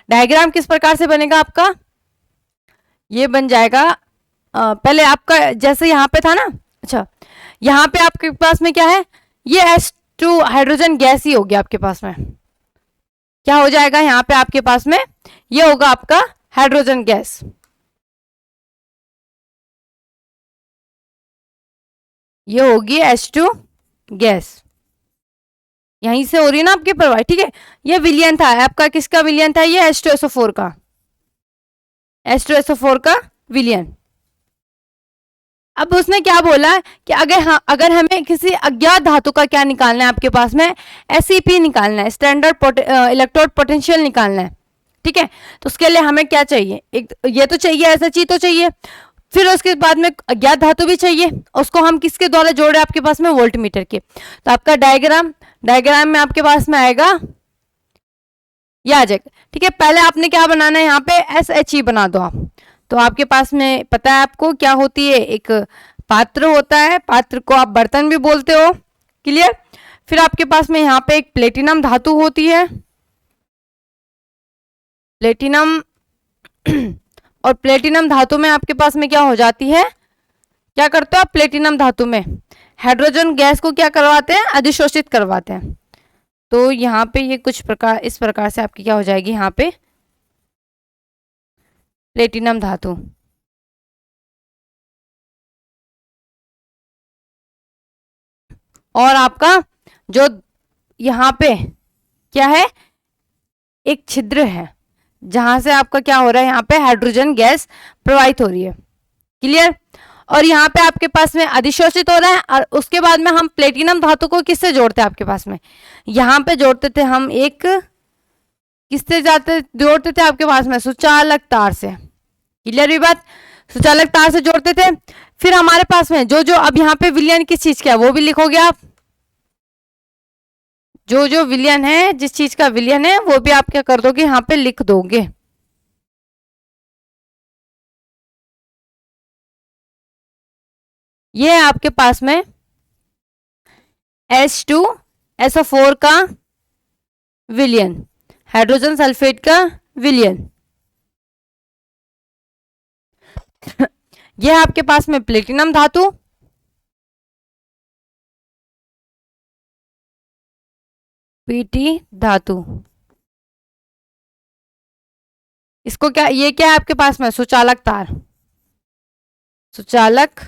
डायग्राम किस प्रकार से बनेगा आपका, ये बन जाएगा पहले आपका जैसे यहाँ पे था ना, अच्छा यहाँ पे आपके पास में क्या है, ये H2 हाइड्रोजन गैस ही हो गया आपके पास में। क्या हो जाएगा यहाँ पे आपके पास में, ये होगा आपका हाइड्रोजन गैस। ये होगी H2 गैस, यहीं से हो रही है ना आपकी परवाह। ठीक है, ये विलयन था आपका, किसका विलयन था, ये H2SO4 का, H2SO4 का विलयन। अब उसने क्या बोला कि अगर हमें किसी अज्ञात धातु का क्या निकालना है, आपके पास में SEP निकालना है, स्टैंडर्ड इलेक्ट्रोड पोटेंशियल निकालना है। ठीक है, तो उसके लिए हमें क्या चाहिए, एक ये तो चाहिए, SHE तो चाहिए, फिर उसके बाद में अज्ञात धातु भी चाहिए, उसको हम किसके द्वारा जोड़ रहे हैं, आपके पास में वोल्ट मीटर के। तो आपका डायग्राम में आपके पास में आएगा, ये आ जाएगा। ठीक है, पहले आपने क्या बनाना है, यहाँ पे SHE बना दो आप। तो आपके पास में पता है आपको क्या होती है, एक पात्र होता है, पात्र को आप बर्तन भी बोलते हो। क्लियर? फिर आपके पास में यहाँ पे एक प्लेटिनम धातु होती है, प्लेटिनम और प्लेटिनम धातु में आपके पास में क्या हो जाती है, क्या करते हो आप, प्लेटिनम धातु में हाइड्रोजन गैस को क्या करवाते हैं, अधिशोषित करवाते हैं। तो यहाँ पे ये कुछ प्रकार इस प्रकार से आपकी क्या हो जाएगी, यहाँ पे प्लेटिनम धातु। और आपका जो यहाँ पे क्या है, एक छिद्र है जहां से आपका क्या हो रहा है, यहाँ पे हाइड्रोजन गैस प्रवाहित हो रही है। क्लियर? और यहाँ पे आपके पास में अधिशोषित हो रहा है, और उसके बाद में हम प्लेटिनम धातु को किससे जोड़ते हैं, आपके पास में यहाँ पे जोड़ते थे हम, एक किससे जोड़ते थे आपके पास में, सुचालक तार से। क्लियर भी बात? सुचालक तार से जोड़ते थे। फिर हमारे पास में जो जो अब यहाँ पे विलयन किस चीज का है वो भी लिखोगे आप, जो जो विलयन है, जिस चीज का विलयन है वो भी आप क्या कर दोगे, यहाँ पे लिख दोगे। ये है आपके पास में H2SO4 का विलयन, हाइड्रोजन सल्फेट का विलयन। यह है आपके पास में प्लेटिनम धातु, पीटी धातु। इसको क्या, ये क्या है आपके पास में, सुचालक तार, सुचालक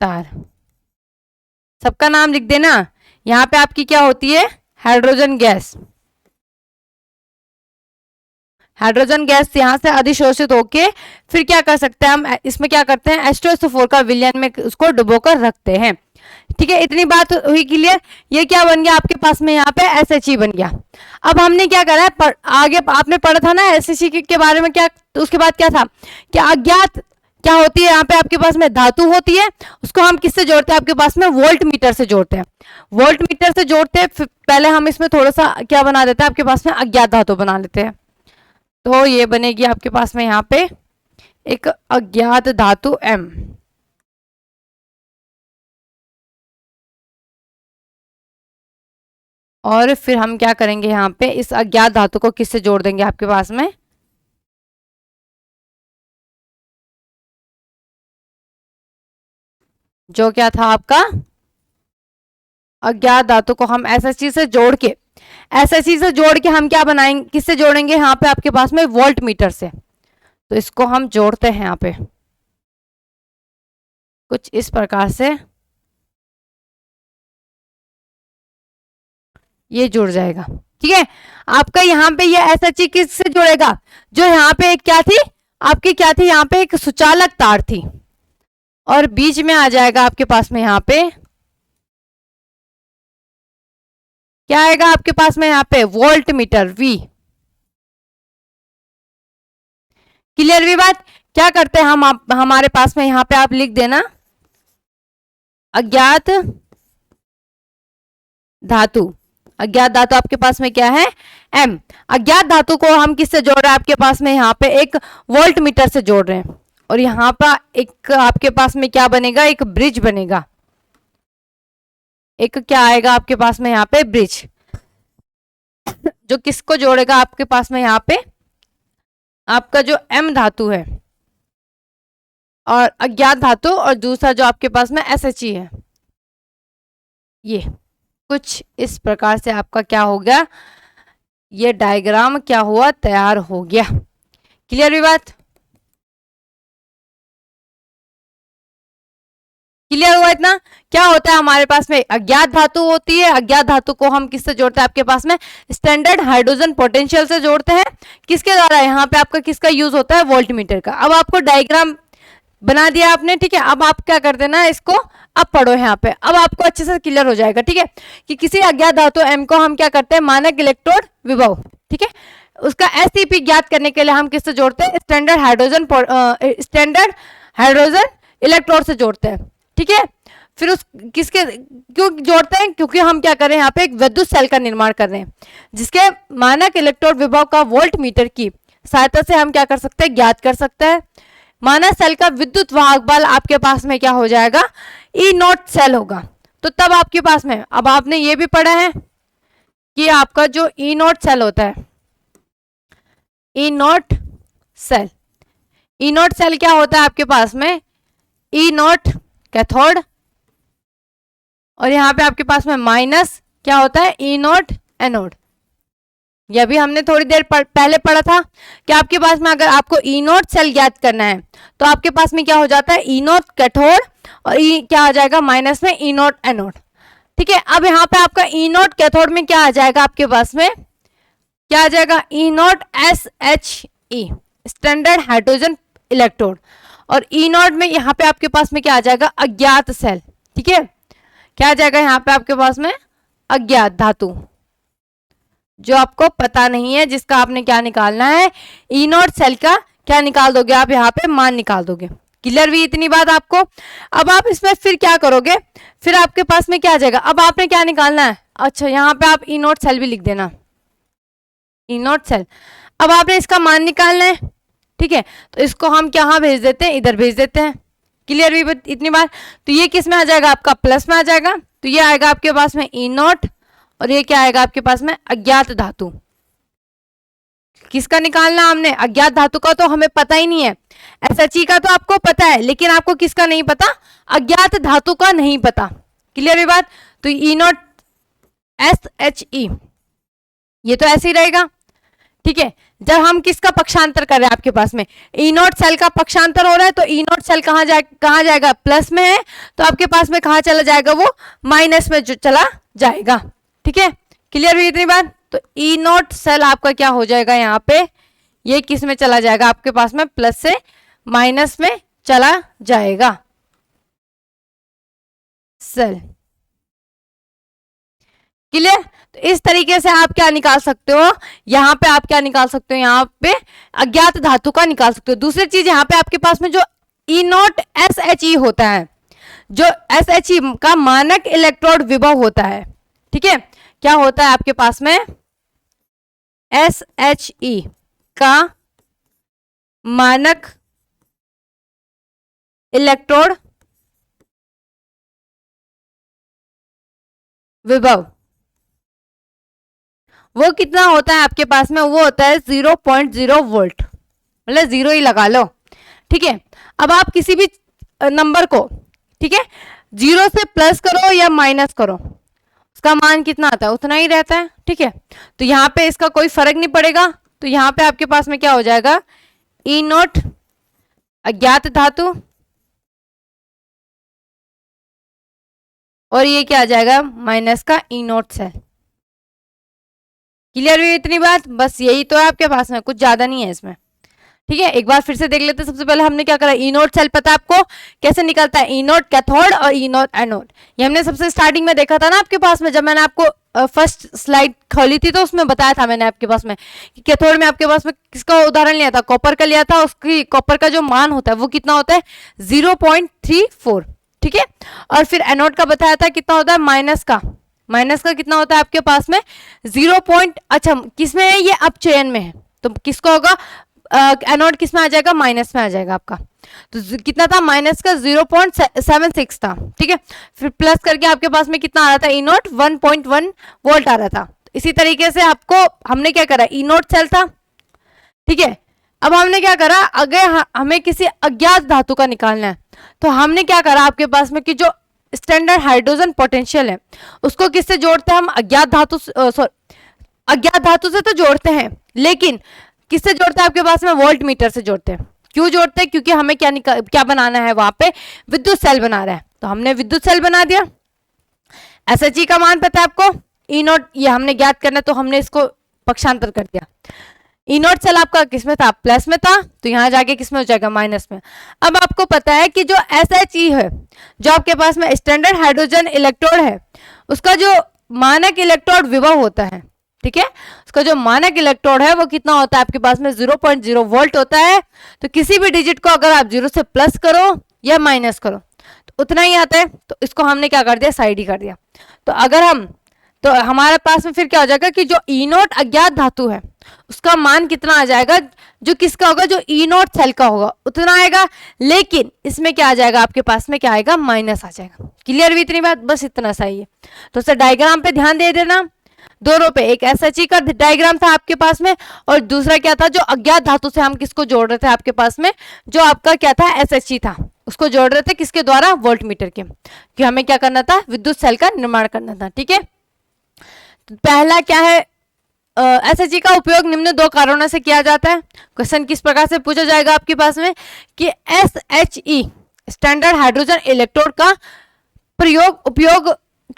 तार। सबका नाम लिख देना। यहां पे आपकी क्या होती है, हाइड्रोजन गैस। हाइड्रोजन गैस यहां से अधिशोषित होके फिर क्या कर सकते हैं हम, इसमें क्या करते हैं, H2SO4 का विलयन में उसको डुबोकर रखते हैं। ठीक है, इतनी बात हुई क्लियर। ये क्या बन गया आपके पास में, यहाँ पे SHE बन गया। अब हमने क्या करा है, आगे आपने पढ़ा था ना SHE के बारे में, क्या तो उसके बाद क्या था कि अज्ञात क्या होती है, यहाँ पे आपके पास में धातु होती है, उसको हम किससे जोड़ते हैं, आपके पास में वोल्ट मीटर से जोड़ते हैं। वोल्ट मीटर से जोड़ते हैं, पहले हम इसमें थोड़ा सा क्या बना देते हैं, आपके पास में अज्ञात धातु बना लेते हैं। तो ये बनेगी आपके पास में यहाँ पे एक अज्ञात धातु M। और फिर हम क्या करेंगे, यहाँ पे इस अज्ञात धातु को किससे जोड़ देंगे, आपके पास में जो क्या था आपका अज्ञात धातु को हम SHE से जोड़ के, SHE से जोड़ के हम क्या बनाएंगे, किससे जोड़ेंगे, यहाँ पे आपके पास में वोल्ट मीटर से। तो इसको हम जोड़ते हैं यहाँ पे कुछ इस प्रकार से, ये जुड़ जाएगा। ठीक है, आपका यहाँ पे ये SHE किससे जुड़ेगा, जो यहाँ पे एक क्या थी आपकी, क्या थी यहाँ पे एक सुचालक तार थी, और बीच में आ जाएगा आपके पास में यहाँ पे क्या आएगा, आपके पास में यहाँ पे वोल्ट मीटर V। क्लियर भी बात। क्या करते हैं हम, हमारे पास में यहाँ पे आप लिख देना अज्ञात धातु। अज्ञात धातु आपके पास में क्या है, M। अज्ञात धातु को हम किससे जोड़ रहे हैं, आपके पास में यहाँ पे एक वोल्ट मीटर से जोड़ रहे हैं, और यहाँ पर एक आपके पास में क्या बनेगा, एक ब्रिज बनेगा। एक क्या आएगा आपके पास में यहाँ पे ब्रिज, जो किसको जोड़ेगा आपके पास में यहाँ पे आपका जो M धातु है और अज्ञात धातु, और दूसरा जो आपके पास में SHE है। ये कुछ इस प्रकार से आपका क्या हो गया, ये डायग्राम क्या हुआ, तैयार हो गया। क्लियर भी बात, क्लियर हुआ इतना। क्या होता है हमारे पास में अज्ञात धातु होती है, अज्ञात धातु को हम किससे जोड़ते हैं, आपके पास में स्टैंडर्ड हाइड्रोजन पोटेंशियल से जोड़ते हैं। किसके द्वारा, यहाँ पे आपका किसका यूज होता है, वोल्ट मीटर का। अब आपको डायग्राम बना दिया आपने, ठीक है। अब आप क्या कर देना इसको, अब पढ़ो यहाँ पे, अब आपको अच्छे से क्लियर हो जाएगा। ठीक है, कि किसी अज्ञात धातु M को हम क्या करते हैं, मानक इलेक्ट्रोड विभव, ठीक है, उसका STP ज्ञात करने के लिए हम किससे जोड़ते हैं, स्टैंडर्ड हाइड्रोजन इलेक्ट्रोड से जोड़ते हैं। ठीक है, फिर उस किसके क्यों जोड़ते हैं, क्योंकि हम क्या कर रहे हैं, यहाँ पे एक विद्युत सेल का निर्माण कर रहे हैं, जिसके मानक इलेक्ट्रोड विभव का वोल्ट मीटर की सहायता से हम क्या कर सकते हैं, ज्ञात कर सकते हैं। मानक सेल का विद्युत वाहक बल आपके पास में क्या हो जाएगा, E0 सेल होगा। तो तब आपके पास में, अब आपने ये भी पढ़ा है कि आपका जो E0 सेल होता है, E0 सेल, E0 सेल क्या होता है आपके पास में, E0 कैथोड, और यहाँ पे आपके पास में माइनस क्या होता है, E0 एनोड। यह भी हमने थोड़ी देर पहले पढ़ा था कि आपके पास में अगर आपको E0 सेल ज्ञात करना है तो आपके पास में क्या हो जाता है, E0 कैथोड, और क्या आ जाएगा माइनस में E0 एनोड। ठीक है, अब यहाँ पे आपका E0 कैथोड में क्या आ जाएगा, आपके पास में क्या आ जाएगा, E0 SHE standard hydrogen electrode, और E0 में यहाँ पे आपके पास में क्या आ जाएगा, अज्ञात सेल। ठीक है, क्या आ जाएगा यहाँ पे आपके पास में, अज्ञात धातु, जो आपको पता नहीं है, जिसका आपने क्या निकालना है, E0 सेल का क्या निकाल दोगे आप, यहाँ पे मान निकाल दोगे। क्लियर हुई इतनी बात आपको। अब आप इसमें फिर क्या करोगे, फिर आपके पास में क्या आ जाएगा, अब आपने क्या निकालना है, अच्छा यहाँ पे आप ई नोट सेल भी लिख देना, ई नोट सेल। अब आपने इसका मान निकालना है, ठीक है, तो इसको हम कहाँ भेज देते हैं, इधर भेज देते हैं। क्लियर हुई इतनी बार। तो ये किस में आ जाएगा, आपका प्लस में आ जाएगा, तो ये आएगा आपके पास में ई नोट, और ये क्या आएगा आपके पास में अज्ञात धातु। किसका निकालना हमने, अज्ञात धातु का तो हमें पता ही नहीं है, एसएचई का तो आपको पता है, लेकिन आपको किसका नहीं पता, अज्ञात धातु का नहीं पता। क्लियर हुई बात। तो ई नोट एसएचई ये तो ऐसे ही रहेगा, ठीक है। जब हम किसका पक्षांतर कर रहे हैं, आपके पास में ई नोट सेल का पक्षांतर हो रहा है, तो ई नोट सेल कहाँ जाएगा, प्लस में है, तो आपके पास में कहाँ चला जाएगा, वो माइनस में चला जाएगा, ठीक है। क्लियर हुई इतनी बात। तो ई नोट सेल आपका क्या हो जाएगा, यहाँ पे ये किस में चला जाएगा, आपके पास में प्लस से माइनस में चला जाएगा सेल। क्लियर। तो इस तरीके से आप क्या निकाल सकते हो, यहाँ पे आप क्या निकाल सकते हो, यहाँ पे अज्ञात धातु का निकाल सकते हो। दूसरी चीज यहाँ पे आपके पास में जो ई नोट एस एच ई होता है, जो एस एच ई का मानक इलेक्ट्रोड विभव होता है, ठीक है, क्या होता है आपके पास में, एस एच ई का मानक इलेक्ट्रोड विभव वो कितना होता है आपके पास में, वो होता है 0.0 वोल्ट, मतलब 0 ही लगा लो, ठीक है। अब आप किसी भी नंबर को, ठीक है, 0 से प्लस करो या माइनस करो, उसका मान कितना आता है, उतना ही रहता है, ठीक है। तो यहाँ पे इसका कोई फर्क नहीं पड़ेगा। तो यहाँ पे आपके पास में क्या हो जाएगा, ई नोट अज्ञात धातु, और ये क्या आ जाएगा, माइनस का ई नोट सेल। क्लियर हुई इतनी बात, बस यही तो है आपके पास में, कुछ ज्यादा नहीं है इसमें, ठीक है। एक बार फिर से देख लेते हैं। सबसे पहले हमने क्या करा, ई नोट सेल पता है आपको कैसे निकलता है, ई नोट कैथोड और ई नोट एनोड, ये हमने सबसे स्टार्टिंग में देखा था ना आपके पास में, जब मैंने आपको फर्स्ट स्लाइड खोली थी तो उसमें बताया था मैंने आपके पास में कि कैथोड में आपके पास में किसका उदाहरण लिया था, कॉपर का लिया था, उसकी कॉपर का जो मान होता है वो कितना होता है 0.34, ठीक है। और फिर एनोड का बताया था कितना होता है, माइनस का कितना होता है आपके पास में 0. अच्छा किसमें है ये, अपचयन में है, तो किसका होगा, एनोड किस में आ जाएगा, माइनस में आ जाएगा आपका। तो कितना था, माइनस का 0.76 था, ठीक है। फिर प्लस करके आपके पास में कितना आ रहा था, ई नोट 1.1 वोल्ट आ रहा था। तो इसी तरीके से आपको हमने क्या करा, ई नोट सेल था, ठीक है। अब हमने क्या करा, अगर हमें किसी अज्ञात धातु का निकालना है, तो हमने क्या करा आपके पास में कि जो स्टैंडर्ड हाइड्रोजन पोटेंशियल है उसको किससे जोड़ते हैं हम, अज्ञात धातु से तो जोड़ते हैं, लेकिन किससे जोड़ते हैं आपके पास में, वोल्ट मीटर से जोड़ते हैं। क्यों जोड़ते हैं, क्योंकि हमें क्या बनाना है, वहां पे विद्युत सेल बना रहा है, तो हमने विद्युत सेल बना दिया। एसएचई का मान पता है आपको, ई नोट ये हमने ज्ञात करना, तो हमने इसको पक्षांतर कर दिया। ई नोट सेल आपका किसमें था, प्लस में था, तो यहां जाके किसमें हो जाएगा, माइनस में। अब आपको पता है कि जो एसएचई है, जो आपके पास में स्टैंडर्ड हाइड्रोजन इलेक्ट्रोड है, उसका जो मानक इलेक्ट्रोड विभव होता है, ठीक है, उसका जो मानक इलेक्ट्रोड है वो कितना होता है आपके पास में 0.0 वोल्ट होता है। तो किसी भी डिजिट को अगर आप 0 से प्लस करो या माइनस करो तो उतना ही आता है, तो इसको हमने क्या कर दिया, साइड ही कर दिया। तो अगर हम, तो हमारे पास में फिर क्या हो जाएगा कि जो ई नोट अज्ञात धातु है उसका मान कितना आ जाएगा, जो किसका होगा, जो ई नोट सेल का होगा उतना आएगा, लेकिन इसमें क्या आ जाएगा आपके पास में, क्या आएगा, माइनस आ जाएगा। क्लियर हुई इतनी बात, बस इतना सही है। तो सर डायग्राम पे ध्यान दे देना, दोनों पे, एक एसएचई का डायग्राम था आपके पास में, और दूसरा क्या था, जो अज्ञात धातु से हम किसको जोड़ रहे थे आपके पास में, जो आपका क्या था, एसएचई था, उसको जोड़ रहे थे किसके द्वारा, वोल्ट मीटर के, कि हमें क्या करना था, विद्युत सेल का निर्माण करना था, ठीक है। तो पहला क्या है, एसएचई का उपयोग निम्न दो कारणों से किया जाता है। क्वेश्चन किस प्रकार से पूछा जाएगा आपके पास में कि एसएचई स्टैंडर्ड हाइड्रोजन इलेक्ट्रोड का उपयोग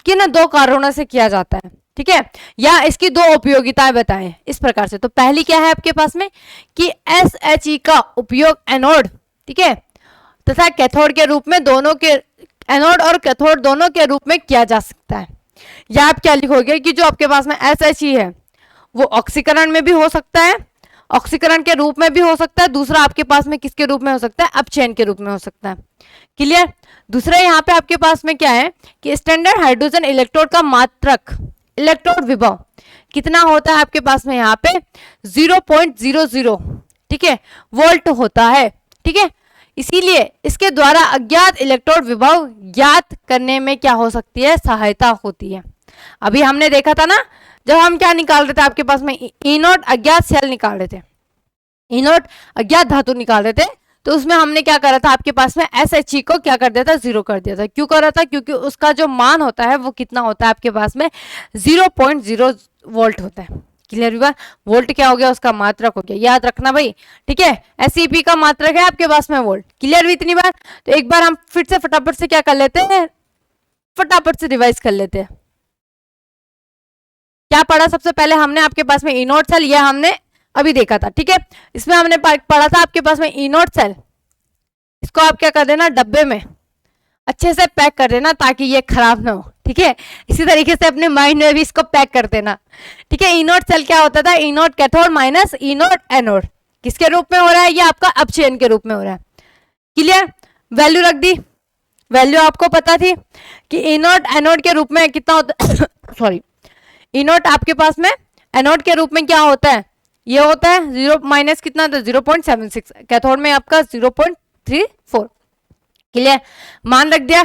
किन दो कारणों से किया जाता है, ठीक है, या इसकी दो उपयोगिताएं बताएं इस प्रकार से। तो पहली क्या है आपके पास में कि एसएचई का उपयोग एनोड, ठीक है, तथा कैथोड के रूप में, दोनों के, एनोड और कैथोड दोनों के रूप में किया जा सकता है। या आप क्या लिखोगे कि जो आपके पास में एसएचई है वो ऑक्सीकरण में भी हो सकता है ऑक्सीकरण के रूप में भी हो सकता है, दूसरा आपके पास में किसके रूप में हो सकता है, अपचयन के रूप में हो सकता है। क्लियर। दूसरा यहाँ पे आपके पास में क्या है कि स्टैंडर्ड हाइड्रोजन इलेक्ट्रोड का मात्रक इलेक्ट्रोड विभव कितना होता है आपके पास में यहाँ पे 0.00, ठीक है, वोल्ट होता है। ठीक है, इसीलिए इसके द्वारा अज्ञात इलेक्ट्रोड विभव ज्ञात करने में क्या हो सकती है, सहायता होती है। अभी हमने देखा था ना, जब हम क्या निकाल रहे थे आपके पास में ई नोट अज्ञात सेल निकाल रहे थे, ई नोट अज्ञात धातु निकाल रहे थे, तो उसमें हमने क्या करा था आपके पास में SHE को क्या कर दिया था, 0 कर दिया था। क्यों कर रहा था, क्योंकि उसका जो मान होता है वो कितना होता है आपके पास में 0.0 वोल्ट होता है। क्लियर हुआ, वोल्ट क्या हो गया, उसका मात्रक हो गया, याद रखना भाई। ठीक है, SEP का मात्रक है आपके पास में वोल्ट। क्लियर हुई इतनी बार। तो एक बार हम फिर से फटाफट से क्या कर लेते हैं, फटाफट से रिवाइज कर लेते हैं। क्या पढ़ा सबसे पहले हमने आपके पास में ई नोट सेल, यह हमने अभी देखा था। ठीक है, इसमें हमने पढ़ा था आपके पास में ई नोट सेल, इसको आप क्या कर देना, डब्बे में अच्छे से पैक कर देना ताकि ये खराब ना हो। ठीक है, इसी तरीके से अपने माइंड में भी इसको पैक कर देना। ठीक है, ई नोट सेल क्या होता था, ई नोट कैथोड माइनस ई नोट एनोड, किसके रूप में हो रहा है, ये आपका अपचयन के रूप में हो रहा है। क्लियर, वैल्यू रख दी, वैल्यू आपको पता थी कि ई नोट एनोड के रूप में कितना होता सॉरी, ई नोट आपके पास में एनोड के रूप में क्या होता है, ये होता है 0 माइनस कितना था 0.76, कैथोड में आपका 0.34। क्लियर, मान रख दिया।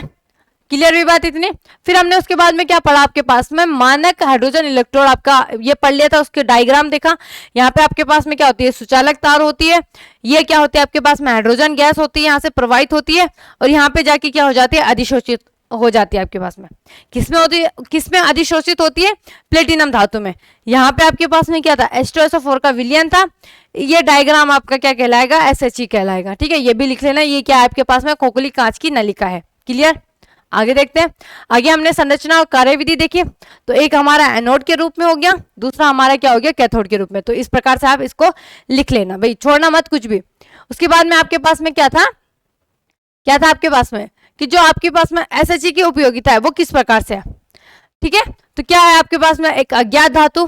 क्लियर हुई बात इतनी। फिर हमने उसके बाद में क्या पढ़ा आपके पास में, मानक हाइड्रोजन इलेक्ट्रोड आपका ये पढ़ लिया था, उसके डायग्राम देखा। यहाँ पे आपके पास में क्या होती है, सुचालक तार होती है, ये क्या होती है आपके पास में हाइड्रोजन गैस होती है, यहाँ से प्रवाहित होती है और यहाँ पे जाके क्या हो जाती है, अधिशोषित हो जाती है आपके पास में। किसमें होती है, किसमें अधिशोषित होती है, प्लेटिनम धातु में। यहाँ पे आपके पास में क्या था, H2SO4 का विलयन था। ये डायग्राम आपका क्या कहलाएगा, SHE कहलाएगा। ठीक है, ये भी लिख लेना, ये क्या है आपके पास में, खोखली कांच की नलिका है। क्लियर, आगे देखते हैं। आगे हमने संरचना और कार्यविधि देखी, तो एक हमारा एनोड के रूप में हो गया, दूसरा हमारा क्या हो गया, कैथोड के रूप में। तो इस प्रकार से आप इसको लिख लेना भाई, छोड़ना मत कुछ भी। उसके बाद में आपके पास में क्या था, क्या था आपके पास में कि जो आपके पास में SHE की उपयोगिता है वो किस प्रकार से है। ठीक है, तो क्या है आपके पास में एक अज्ञात धातु,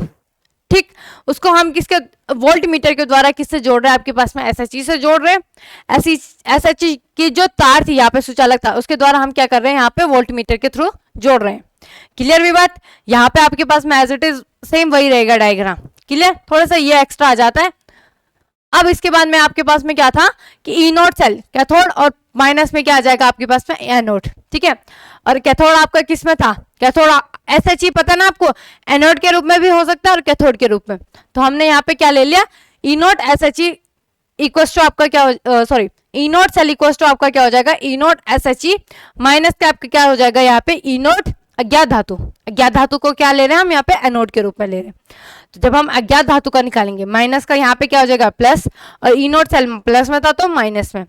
ठीक, उसको हम किसके वोल्ट मीटर के द्वारा किससे जोड़ रहे हैं, आपके पास में SHE से जोड़ रहे हैं। SHE की जो तार थी यहाँ पे सुचालक तार, उसके द्वारा हम क्या कर रहे हैं, यहाँ पे वोल्ट मीटर के थ्रू जोड़ रहे हैं। क्लियर भी बात, यहाँ पे आपके पास में एज इट इज सेम वही रहेगा डायग्राम। क्लियर, थोड़ा सा ये एक्स्ट्रा आ जाता है। अब इसके बाद में आपके पास में क्या था कि ई नोट सेल कैथोड और माइनस में क्या आ जाएगा आपके पास में एनोड। ठीक है, और कैथोड आपका किस में था, कैथोड SHE पता ना आपको, एनोड के रूप में भी हो सकता है और कैथोड के रूप में। तो हमने यहाँ पे क्या ले लिया, E note SHE equal to आपका क्या, sorry, E note cell equal to आपका क्या हो जाएगा, ई नोट SHE माइनस का आपका क्या हो जाएगा यहाँ पे ई नोट अज्ञात धातु। अज्ञात धातु को क्या ले रहे हैं हम यहाँ पे एनोड के रूप में ले रहे हैं। तो जब हम अज्ञात धातु का निकालेंगे, माइनस का यहाँ पे क्या हो जाएगा प्लस, और ई नोट सेल प्लस में था तो माइनस में।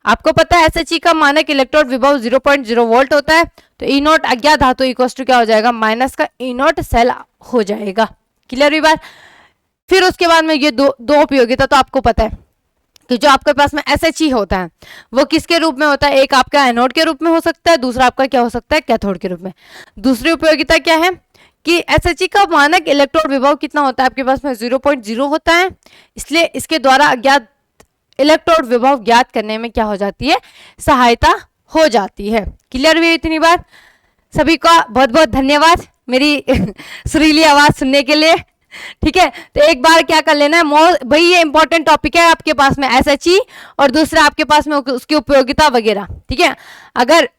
आपको पता है SHE का मानक इलेक्ट्रोड विभव 0.0 वोल्ट होता है, तो ई नोट अज्ञात धातु इक्वल टू क्या हो जाएगा, माइनस का ई नोट सेल हो जाएगा। क्लियर हुई बात। फिर उसके बाद में ये दो उपयोगिता तो आपको पता है कि जो आपके पास में SHE होता है वो किसके रूप में होता है, एक आपका एनोड के रूप में हो सकता है, दूसरा आपका क्या हो सकता है, कैथोड के रूप में। दूसरी उपयोगिता क्या है कि SHE का मानक इलेक्ट्रोड विभव कितना होता है आपके पास में 0.0 होता है, इसलिए इसके द्वारा अज्ञात इलेक्ट्रोड विभव ज्ञात करने में क्या हो जाती है, सहायता हो जाती है। क्लियर हुई इतनी बार। सभी का बहुत बहुत धन्यवाद मेरी सुरीली आवाज सुनने के लिए। ठीक है, तो एक बार क्या कर लेना है, भाई ये इंपॉर्टेंट टॉपिक है आपके पास में SHE, और दूसरा आपके पास में उसकी उपयोगिता वगैरह। ठीक है, अगर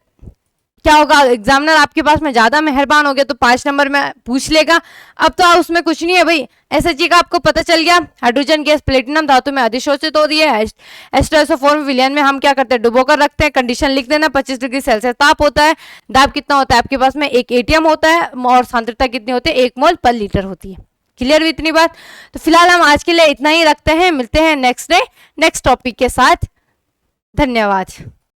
क्या होगा, एग्जामिनर आपके पास में ज्यादा मेहरबान हो गया तो 5 नंबर में पूछ लेगा। अब तो उसमें कुछ नहीं है भाई, SHE का आपको पता चल गया, हाइड्रोजन गैस प्लेटिनम धातु में अधिशोषित हो रही है। H2SO4 विलयन में हम क्या करते हैं, डुबो कर रखते हैं। कंडीशन लिख देना, 25 डिग्री सेल्सियस ताप होता है। दाब कितना होता है आपके पास में, 1 ATM होता है, और सांद्रता कितनी होती है, 1 मोल पर लीटर होती है। क्लियर हुई इतनी बात। तो फिलहाल हम आज के लिए इतना ही रखते हैं, मिलते हैं नेक्स्ट डे नेक्स्ट टॉपिक के साथ। धन्यवाद।